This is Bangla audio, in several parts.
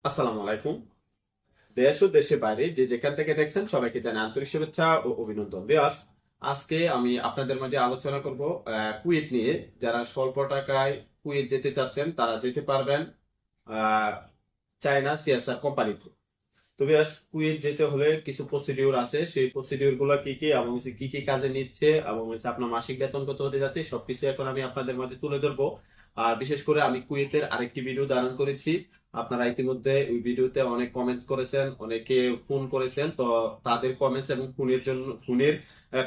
আসসালামু আলাইকুম। দেশ ও দেশের বাইরে যে যেখান থেকে দেখছেন সবাইকে জানাই আন্তরিক শুভেচ্ছা ও অভিনন্দন। বিয়াস, আজকে আমি আপনাদের মাঝে আলোচনা করব কুয়েত নিয়ে। যারা স্বল্প টাকায় কুয়েত যেতে চাচ্ছেন তারা যেতে পারবেন আহ, চায়না সিএসআর কোম্পানিতে। তো বিয়াস, কুয়েত যেতে হলে কিছু প্রসিডিউর আছে, সেই প্রসিডিউর গুলো কি কি এবং কি কি কাজে নিচ্ছে এবং আপনার মাসিক বেতন কত হতে যাচ্ছে সবকিছু এখন আমি আপনাদের মাঝে তুলে ধরবো। আর বিশেষ করে আমি কুয়েতের আরেকটি ভিডিও ধারণ করেছি। আপনারা ইতিমধ্যে ওই ভিডিওতে অনেক কমেন্টস করেছেন, অনেকে ফোন করেছেন। তো তাদের কমেন্টস এবং ফোনের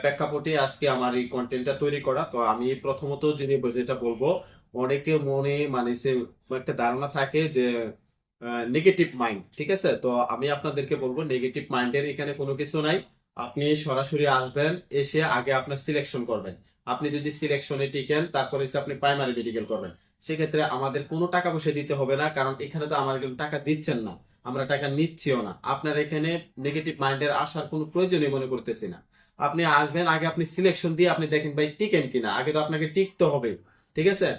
প্রেক্ষাপটে আজকে আমার এই কন্টেন্টটা তৈরি করা। তো আমি প্রথমত যেটা বলবো, অনেকে মনে মানে সে একটা ধারণা থাকে যে নেগেটিভ মাইন্ড, ঠিক আছে। তো আমি আপনাদেরকে বলবো নেগেটিভ মাইন্ডের এখানে কোনো কিছু নাই। আপনি সরাসরি আসবেন, এসে আগে আপনার সিলেকশন করবেন। আপনি যদি সিলেকশনে টিকেন তারপরে আপনি প্রাইমারি মেডিকেল করবেন। সেক্ষেত্রে আমাদের কোনো টাকা পয়সা দিতে হবে না, কারণ এখানে তো আমাদের টাকা দিচ্ছেন না, আমরা টাকা নিচ্ছিও না। আপনার এখানে নেগেটিভ মাইন্ডের আসার কোনো প্রয়োজনই মনে করতেছি না। আপনি আসবেন, আগে আপনি সিলেকশন দিয়ে আপনি দেখেন ভাই টিকেন কিনা। আগে তো আপনাকে টিকতে হবে, ঠিক আছে।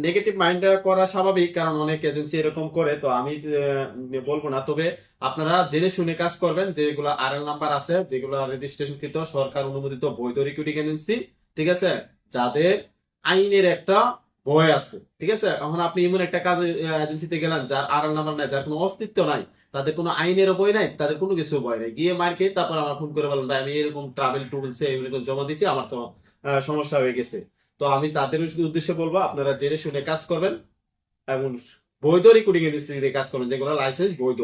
নেগেটিভ মাইন্ড করা স্বাভাবিক, কারণ অনেক এজেন্সি এরকম করে। তো আমি বলবো না, তবে আপনারা জেনে শুনে কাজ করবেন। যেগুলো আরএল নাম্বার আছে, যেগুলো রেজিস্ট্রেশনকৃত সরকার অনুমোদিত বৈধ রিক্রুটিং এজেন্সি, ঠিক আছে, যাদের আইনের একটা ভয় আছে, ঠিক আছে। এখন আপনি এমন একটা কাজ এজেন্সিতে গেলেন যার আরএল নাম্বার নাই, যার কোনো অস্তিত্ব নাই, তাদের কোনো আইনের ভয় নাই, তাদের কোনো কিছু ভয় নাই, গিয়ে মার খেয়ে তারপর আমার ফোন করে বলেন ভাই আমি এরকম ট্রাভেল টুলসে এরকম জমা দিছি, আমার তো সমস্যা হয়ে গেছে। তো আমি তাদের উদ্দেশ্যে বলবো আপনারা জেনে শুনে কাজ করবেন এবং বৈধ রিক্রুটিং এজেন্সিতে কাজ করবেন, যেগুলো লাইসেন্স বৈধ।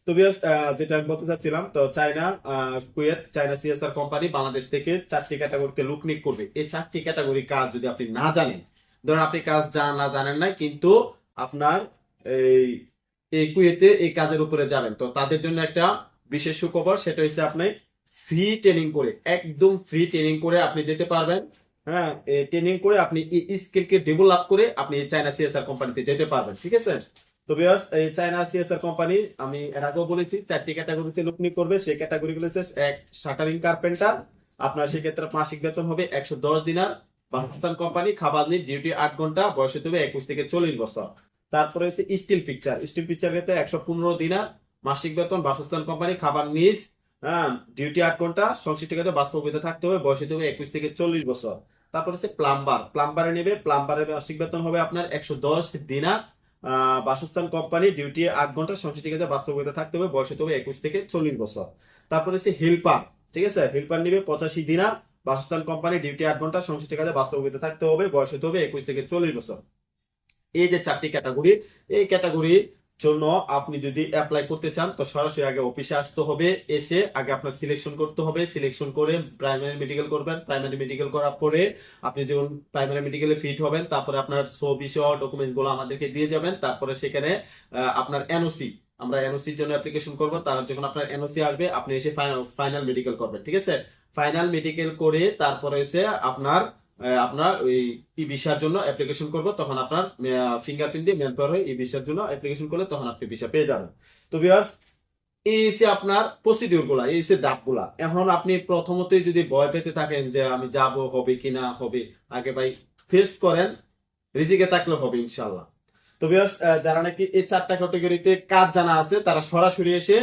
তো ভিউয়ার্স, যেটা আমি বলতে চাচ্ছিলাম, তো China Kuwait China CSR company Bangladesh থেকে 4টি ক্যাটাগরিতে লোক নিয়োগ করবে। এই 4টি ক্যাটাগরি কাজ যদি আপনি না জানেন, ধরেন আপনি কাজ জানেন না, কিন্তু আপনার এই এই কুয়েতে এই কাজের উপরে যাবেন, তো তাদের জন্য একটা বিশেষ সুখবর। সেটা হচ্ছে আপনি ফ্রি ট্রেনিং করে, একদম ফ্রি ট্রেনিং করে আপনি যেতে পারবেন। হ্যাঁ, ট্রেনিং করে আপনি এই স্কিলকে ডেভেলপ করে আপনি চায়না সিএসআর কোম্পানিতে যেতে পারবেন, ঠিক আছে। তো ভিউয়ার্স, এই চায়না সিএসআর কোম্পানি আমি এর আগেও বলেছি 4টি ক্যাটাগরিতে লোক নিয়োগ করবে। সেই ক্যাটাগরি গুলো হচ্ছে এক, শাটারিং কার্পেন্টার। আপনার সেক্ষেত্রে মাসিক বেতন হবে 110 দিনার। বাসস্থান কোম্পানি, খাবার নিট, ডিউটি 8 ঘন্টা, বয়স হতে হবে 21 থেকে 40 বছর। তারপরে হচ্ছে স্টিল পিকচার ক্ষেত্রে 115 দিনার, মাসিক বেতন, বাসস্থান কোম্পানি, খাবার নিজ, হ্যাঁ, ডিউটি 8 ঘন্টা, সংশ্লিষ্ট ক্ষেত্রে বাস্তবতা থাকতে হবে, বয়স হতে হবে 21 থেকে 40 বছর। তারপর হচ্ছে প্লাম্বারে নেবে। প্লাম্বারের মাসিক বেতন হবে আপনার 110 দিনার, বাসস্থান কোম্পানি, ডিউটি 8 ঘন্টা, সংশ্লিষ্ট বাস্তবতা থাকতে হবে, বয়স হতে হবে 21 থেকে 40 বছর। তারপরে হচ্ছে হেল্পার, ঠিক আছে, হেল্পার নিবে 85 দিনার, বাসস্থান কোম্পানি, ডিউটি 8 ঘন্টা, সংশ্লিষ্ট বাস্তবতা থাকতে হবে, বয়স হতে হবে 21 থেকে 40 বছর। এই যে 4টি ক্যাটাগরি, এই ক্যাটাগরি জন্য আপনি যদি অ্যাপ্লাই করতে চান তো সরাসরি আগে অফিসে আসতে হবে। এসে আগে আপনার সিলেকশন করতে হবে, সিলেকশন করে প্রাইমারি মেডিকেল করবেন। প্রাইমারি মেডিকেল করার পরে আপনি যখন প্রাইমারি মেডিকেলে ফিট হবেন, তারপরে আপনার ছবি সহ ডকুমেন্টস গুলো আমাদেরকে দিয়ে যাবেন। তারপরে সেখানে আপনার এনওসি, আমরা এনওসির জন্য অ্যাপ্লিকেশন করব। তার যখন আপনার এনওসি আসবে আপনি এসে ফাইনাল মেডিকেল করবেন, ঠিক আছে। ফাইনাল মেডিকেল করে তারপরে এসে আপনার ওই ই ভিসার জন্য অ্যাপ্লিকেশন করব। তখন আপনার ফিঙ্গারপ্রিন্ট দিয়ে ম্যান পাওয়ার হয়ে ই ভিসার জন্য অ্যাপ্লিকেশন করলে তখন আপনি ভিসা পেয়ে যাবেন। তো ভিউয়ার্স, এই হচ্ছে আপনার প্রসিডিউর গুলা, এই হচ্ছে ধাপ গুলা। এখন আপনি প্রথমতই যদি ভয় পেতে থাকেন যে আমি যাব, হবে কিনা হবে, আগে ভাই ফেস করেন, রিজিকে থাকলে হবে ইনশাল্লাহ। তো ভিউয়ার্স, যারা নাকি এই 4টা ক্যাটাগরিতে কাজ জানা আছে তারা সরাসরি এসে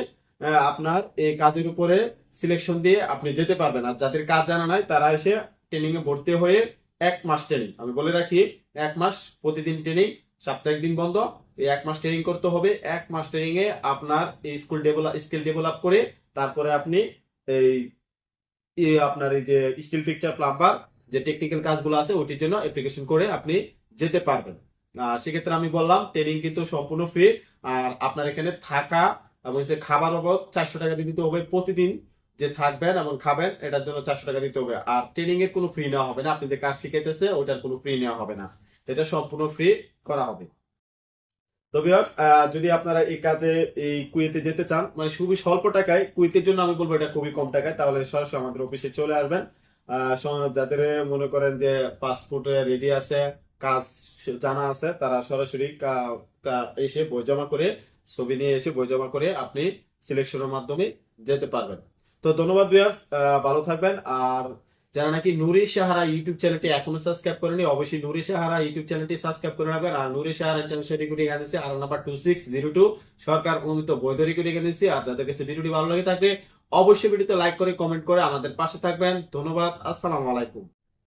আপনার এই কাজের উপরে সিলেকশন দিয়ে আপনি যেতে পারবেন। আর যাদের কাজ জানা নাই তারা এসে ট্রেনিং এ ভর্তি হয়ে 1 মাস ট্রেনিং, আমি বলে রাখি 1 মাস প্রতিদিন ট্রেনিং, সপ্তাহে 1 দিন বন্ধ। এই 1 মাস ট্রেনিং করতে হবে। 1 মাস ট্রেনিং এ আপনার এই স্কিল ডেভেলপ করে তারপরে আপনি এই আপনার এই যে স্টিল ফিক্সচার, প্লাম্বার, যে টেকনিক্যাল কাজগুলো আছে ওটির জন্য অ্যাপ্লিকেশন করে আপনি যেতে পারবেন। সেক্ষেত্রে আমি বললাম ট্রেনিং কিন্তু সম্পূর্ণ ফ্রি। আর আপনার এখানে থাকা এবং যে খাবার বাবদ 400 টাকা দিয়ে দিতে হবে প্রতিদিন। যে থাকবেন এবং খাবেন এটার জন্য 400 টাকা দিতে হবে। আর ট্রেনিং এর কোনো ফ্রি নেওয়া হবে না, আপনি যে কাজ শিখাইতেছে ওটার কোনো ফ্রি নেওয়া হবে না, এটা সম্পূর্ণ ফ্রি করা হবে। তো ভিউয়ার্স, যদি আপনারা এই কাজে এই কুয়েতে যেতে চান, মানে খুবই স্বল্প টাকায়, কুয়েতের জন্য আমি বলবো এটা খুবই কম টাকায়, তাহলে সরাসরি আমাদের অফিসে চলে আসবেন। যাদের মনে করেন যে পাসপোর্ট রেডি আছে, কাজ জানা আছে, তারা সরাসরি এসে বই জমা করে, ছবি নিয়ে এসে বই জমা করে আপনি সিলেকশনের মাধ্যমে যেতে পারবেন। তো ধন্যবাদ ভিউয়ার্স, ভালো থাকবেন। আর যারা নাকি নুরি সাহারা ইউটিউব চ্যানেলটি এখনো সাবস্ক্রাইব করেনি, অবশ্যই নুরি সাহারা ইউটিউব চ্যানেলটি সাবস্ক্রাইব করে রাখবেন। আর নুরি সাহারা ইন্টারন্যাশনাল রিক্রুটিং এজেন্সি আর নাম্বার 2602 সরকার অনুমোদিত বৈধ রিক্রুটিং এজেন্সি। আর যাদের কাছে ভিডিওটি ভালো লাগে থাকলে অবশ্যই ভিডিওতে লাইক করে কমেন্ট করে আমাদের পাশে থাকবেন। ধন্যবাদ। আসসালামু আলাইকুম।